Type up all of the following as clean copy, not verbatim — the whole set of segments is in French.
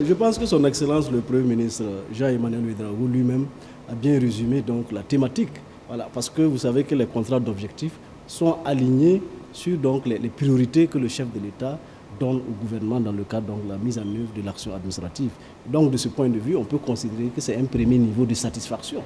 Je pense que son Excellence, le Premier ministre Jean-Emmanuel Ouédraogo lui-même a bien résumé donc, la thématique. Voilà, parce que vous savez que les contrats d'objectifs sont alignés sur donc, les priorités que le chef de l'État donne au gouvernement dans le cadre donc, de la mise en œuvre de l'action administrative. Donc de ce point de vue, on peut considérer que c'est un premier niveau de satisfaction.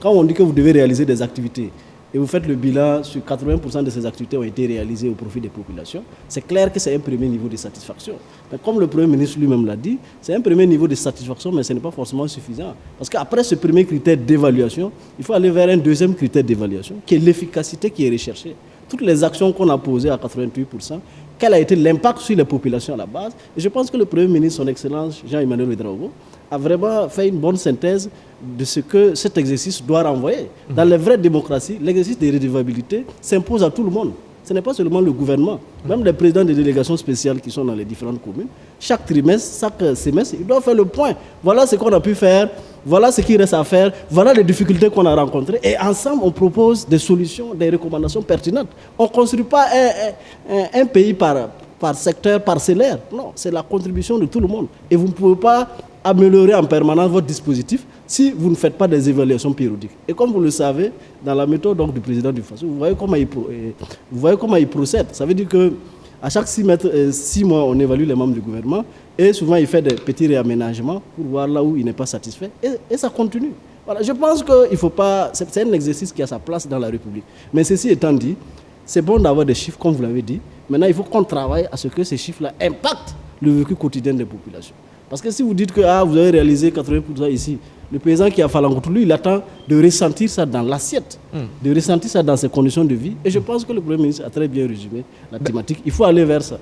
Quand on dit que vous devez réaliser des activités, et vous faites le bilan sur 80% de ces activités ont été réalisées au profit des populations, c'est clair que c'est un premier niveau de satisfaction. Mais comme le Premier ministre lui-même l'a dit, c'est un premier niveau de satisfaction, mais ce n'est pas forcément suffisant. Parce qu'après ce premier critère d'évaluation, il faut aller vers un deuxième critère d'évaluation, qui est l'efficacité qui est recherchée. Toutes les actions qu'on a posées à 88%, quel a été l'impact sur les populations à la base. Et je pense que le Premier ministre, son Excellence Jean-Emmanuel Ouédraogo, a vraiment fait une bonne synthèse de ce que cet exercice doit renvoyer. Dans les vraies démocraties, l'exercice de redevabilité s'impose à tout le monde. Ce n'est pas seulement le gouvernement, même les présidents des délégations spéciales qui sont dans les différentes communes. Chaque trimestre, chaque semestre, ils doivent faire le point. Voilà ce qu'on a pu faire, voilà ce qui reste à faire, voilà les difficultés qu'on a rencontrées. Et ensemble, on propose des solutions, des recommandations pertinentes. On ne construit pas un pays par secteur parcellaire. Non, c'est la contribution de tout le monde. Et vous ne pouvez pas améliorer en permanence votre dispositif si vous ne faites pas des évaluations périodiques. Et comme vous le savez, dans la méthode donc, du président du FASO, vous voyez comment il procède. Ça veut dire qu'à chaque 6 mois, on évalue les membres du gouvernement et souvent il fait des petits réaménagements pour voir là où il n'est pas satisfait et ça continue. Voilà, je pense que il faut pas, c'est un exercice qui a sa place dans la République. Mais ceci étant dit, c'est bon d'avoir des chiffres comme vous l'avez dit. Maintenant, il faut qu'on travaille à ce que ces chiffres-là impactent le vécu quotidien des populations. Parce que si vous dites que vous avez réalisé 80% ici, le paysan qui a Falangotou, lui, il attend de ressentir ça dans l'assiette, de ressentir ça dans ses conditions de vie. Et je pense que le Premier ministre a très bien résumé la thématique. Il faut aller vers ça.